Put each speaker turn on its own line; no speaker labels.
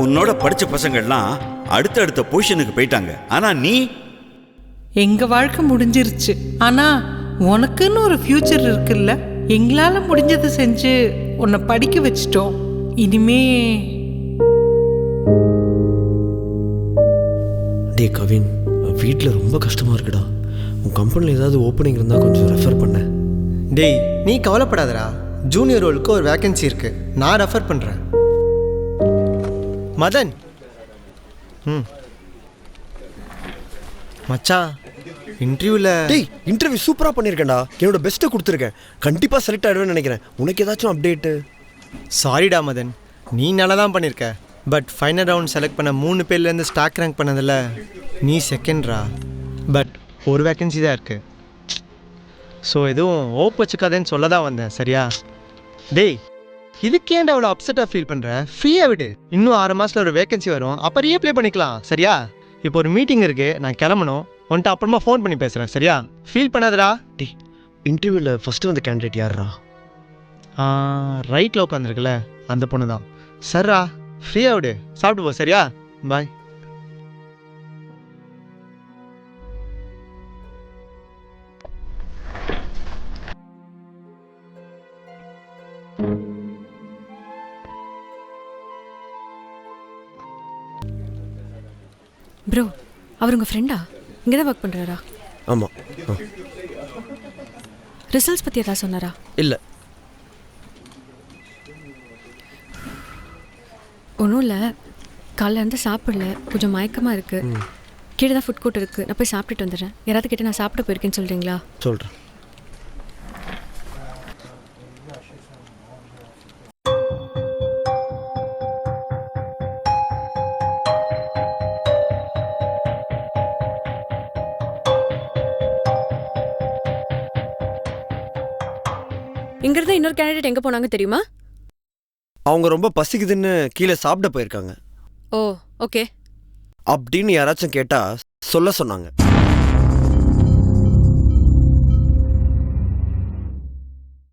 உன்னோட படிச்ச பசங்கள்லாம் அடுத்தடுத்த பொசிஷனுக்கு போயிட்டாங்க. ஆனா நீ
எங்க வாழ்க்கை முடிஞ்சிருச்சு. ஆனா உனக்குன்னு ஒரு ஃபியூச்சர் இருக்குல்ல. எங்களால முடிஞ்சதை செஞ்சு உன்னை படிக்க வச்சிட்டோம். இனிமே
டே கவின், வீட்டில் ரொம்ப கஷ்டமாக இருக்குடா. உன் கம்பெனியில் ஏதாவது ஓப்பனிங் இருந்தால் கொஞ்சம் ரெஃபர் பண்ண.
டேய் நீ கவலைப்படாதடா, ஜூனியர் ரோலுக்கு ஒரு வேக்கன்சி இருக்கு, நான் ரெஃபர் பண்ணுறேன். மதன், மச்சான் இன்டர்வியூவில்
டேய் இன்டர்வியூ சூப்பராக பண்ணியிருக்கேன்டா. என்னோட பெஸ்ட்டை கொடுத்துருக்கேன். கண்டிப்பாக செலக்ட் ஆகிடுவேன்னு நினைக்கிறேன். உனக்கு ஏதாச்சும் அப்டேட்டு?
சாரிடா மதன், நீ நல்லா தான் பண்ணியிருக்க. பட் ஃபைனல் ரவுண்ட் செலக்ட் பண்ண 3 பேர்லேருந்து ஸ்டாக் ரேங்க் பண்ணதில் நீ செகண்ட்ரா. பட் ஒரு வேக்கன்சி தான் இருக்குது. ஸோ எதுவும் ஓப் வச்சுக்காதேன்னு சொல்ல தான் வந்தேன், சரியா? டேய் இதுக்கேண்டா அவ்வளோ அப்செட்டாக ஃபீல் பண்ணுற? ஃப்ரீயாக விடு. இன்னும் 6 மாதத்தில் ஒரு வேக்கன்சி வரும், அப்போ ரீஅப்ளை பண்ணிக்கலாம், சரியா? இப்போ ஒரு மீட்டிங் இருக்குது, நான் கிளம்பணும். வந்துட்டு அப்புறமா ஃபோன் பண்ணி பேசுகிறேன், சரியா? ஃபீல் பண்ணாதடா.
டே இன்டர்வியூவில் ஃபஸ்ட்டு வந்த கேண்டிடேட் யாரா?
ரைட்டில் உட்காந்துருக்குல்ல அந்த பொண்ணு தான். சர்ரா, ஃப்ரீயாக விடு, சாப்பிட்டு போ, சரியா? பாய்.
ப்ரோ, அவர் உங்கள் ஃப்ரெண்டா? இங்கே தான் ஒர்க் பண்ணுறாரா?
ஆமாம்.
ரிசல்ட்ஸ் பற்றி ஏதாவது சொன்னாரா?
இல்லை.
ஒன்றும் இல்லை, காலைல இருந்து சாப்பிடல, கொஞ்சம் மயக்கமாக இருக்குது. கீழே தான் ஃபுட் கோர்ட் இருக்குது, நான் போய் சாப்பிட்டுட்டு வந்துடுறேன். யாராவது கிட்ட நான் சாப்பிட போயிருக்கேன்னு சொல்கிறீங்களா?
சொல்கிறேன்.
இங்கிருந்து இன்னொரு கேண்டிடேட் எங்கே போனாங்க தெரியுமா?
அவங்க ரொம்ப பசிக்குதுன்னு கீழே சாப்பிட போயிருக்காங்க.
ஓ ஓகே.
அப்படின்னு யாராச்சும் கேட்டால் சொல்ல சொன்னாங்க.